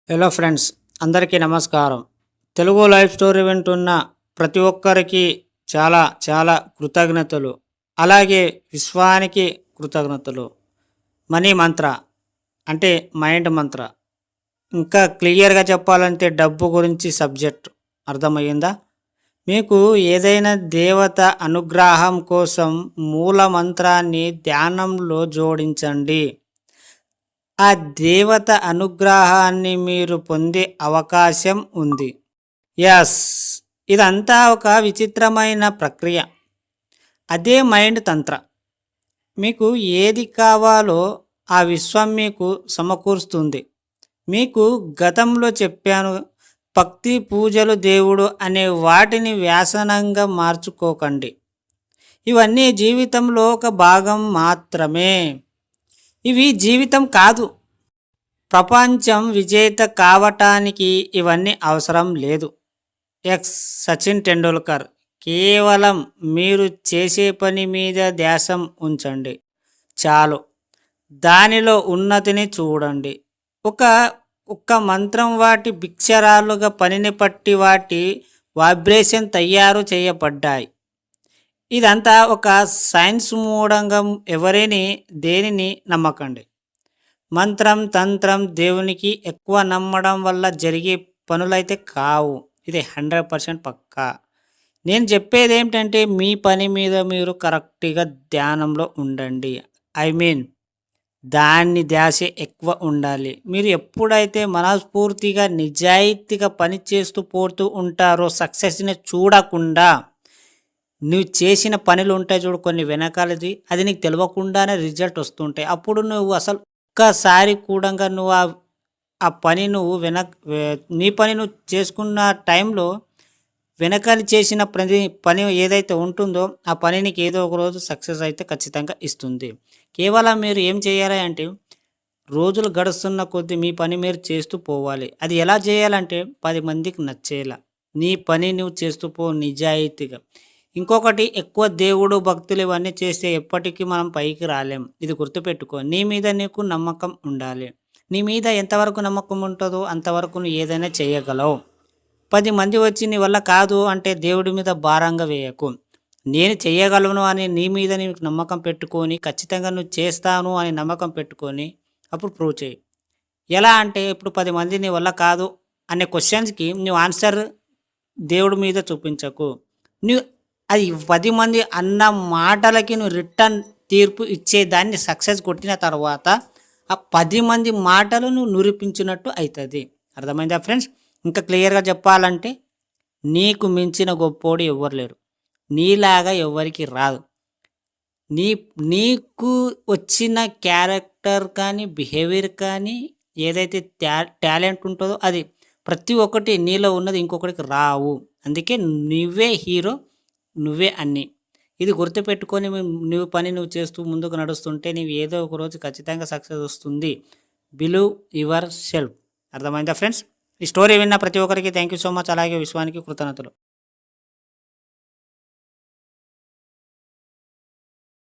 Hello friends, అందరికీ నమస్కారం. Telugu life story వింటున్న ప్రతి ఒక్కరికి చాలా చాలా కృతజ్ఞతలు. అలాగే విశ్వానికి కృతజ్ఞతలు. మనీ మంత్ర అంటే మైండ్ మంత్ర. ఇంకా క్లియర్గా చెప్పాలంటే డబ్బు గురించి సబ్జెక్ట్ అర్థమయ్యిందా? మీకు ఏదైనా దేవత అనుగ్రహం కోసం మూల మంత్రాన్ని ధ్యానంలో జోడించండి. ఆ దేవత అనుగ్రహాన్ని మీరు పొందే అవకాశం ఉంది. యస్, ఇదంతా ఒక విచిత్రమైన ప్రక్రియ. అదే మైండ్ తంత్ర. మీకు ఏది కావాలో ఆ విశ్వం మీకు సమకూరుస్తుంది. మీకు గతంలో చెప్పాను, భక్తి పూజలు దేవుడు అనే వాటిని వ్యాసనంగా మార్చుకోకండి. ఇవన్నీ జీవితంలో ఒక భాగం మాత్రమే. ఇవి జీవితం కాదు. ప్రపంచం విజేత కావటానికి ఇవన్నీ అవసరం లేదు. ఎక్స్ సచిన్ టెండూల్కర్. కేవలం మీరు చేసే పని మీద ధ్యాసం ఉంచండి చాలు. దానిలో ఉన్నతిని చూడండి. ఒక ఒక్క మంత్రం వాటి భిక్షరాలుగా పనిని పట్టి వాటి వైబ్రేషన్ తయారు చేయబడ్డాయి. ఇదంతా ఒక సైన్స్ మూఢంగా ఎవరిని దేనిని నమ్మకండి. మంత్రం తంత్రం దేవునికి ఎక్కువ నమ్మడం వల్ల జరిగే పనులైతే కావు. ఇది 100% పక్కా. నేను చెప్పేది ఏమిటంటే మీ పని మీద మీరు కరెక్ట్గా ధ్యానంలో ఉండండి. ఐ మీన్ దాన్ని ధ్యాస ఎక్కువ ఉండాలి. మీరు ఎప్పుడైతే మనస్ఫూర్తిగా నిజాయితీగా పని చేస్తూ పోతూ ఉంటారో, సక్సెస్ని చూడకుండా నువ్వు చేసిన పనులు ఉంటాయి చూడు కొన్ని వెనకాలది, అది నీకు తెలియకుండానే రిజల్ట్ వస్తుంటాయి. అప్పుడు నువ్వు అసలు ఒక్కసారి కూడా నువ్వు ఆ పని నువ్వు నీ పని నువ్వు చేసుకున్న టైంలో వెనకాల చేసిన పని ఏదైతే ఉంటుందో ఆ పని నీకు ఏదో ఒక రోజు సక్సెస్ అయితే ఖచ్చితంగా ఇస్తుంది. కేవలం మీరు ఏం చేయాలి అంటే రోజులు గడుస్తున్న కొద్దీ మీ పని మీరు చేస్తూ పోవాలి. అది ఎలా చేయాలంటే 10 మందికి నచ్చేలా నీ పని నువ్వు చేస్తూ పో నిజాయితీగా. ఇంకొకటి, ఎక్కువ దేవుడు భక్తులు ఇవన్నీ చేస్తే ఎప్పటికీ మనం పైకి రాలేం. ఇది గుర్తుపెట్టుకో. నీ మీద నీకు నమ్మకం ఉండాలి. నీ మీద ఎంతవరకు నమ్మకం ఉంటుందో అంతవరకు నువ్వు ఏదైనా చేయగలవు. 10 మంది వచ్చి నీ వల్ల కాదు అంటే దేవుడి మీద భారంగా వేయకు. నేను చేయగలను అని నీ మీద నీకు నమ్మకం పెట్టుకొని, ఖచ్చితంగా నువ్వు చేస్తాను అని నమ్మకం పెట్టుకొని అప్పుడు ప్రూవ్ చేయి. ఎలా అంటే ఇప్పుడు 10 మంది నీ వల్ల కాదు అనే క్వశ్చన్స్కి నువ్వు ఆన్సర్ దేవుడి మీద చూపించకు. నువ్వు అది 10 మంది అన్న మాటలకి నువ్వు రిటర్న్ తీర్పు ఇచ్చేదాన్ని సక్సెస్ కొట్టిన తర్వాత ఆ 10 మంది మాటలు నువ్వు నిరూపించినట్టు అవుతుంది. అర్థమైందా ఫ్రెండ్స్? ఇంకా క్లియర్గా చెప్పాలంటే నీకు మించిన గొప్పోడు ఎవ్వరు లేరు. నీలాగా ఎవరికి రాదు. నీకు వచ్చిన క్యారెక్టర్ కానీ బిహేవియర్ కానీ ఏదైతే టాలెంట్ ఉంటుందో అది ప్రతి ఒక్కటి నీలో ఉన్నది ఇంకొకటికి రావు. అందుకే నువ్వే హీరో, నువ్వే అన్నీ. ఇది గుర్తుపెట్టుకొని నువ్వు పని నువ్వు చేస్తూ ముందుకు నడుస్తుంటే నీవు ఏదో ఒక రోజు ఖచ్చితంగా సక్సెస్ వస్తుంది. Believe your self. అర్థమైందా ఫ్రెండ్స్? ఈ స్టోరీ విన్న ప్రతి ఒక్కరికి థ్యాంక్ యూ సో మచ్. అలాగే విశ్వానికి కృతజ్ఞతలు.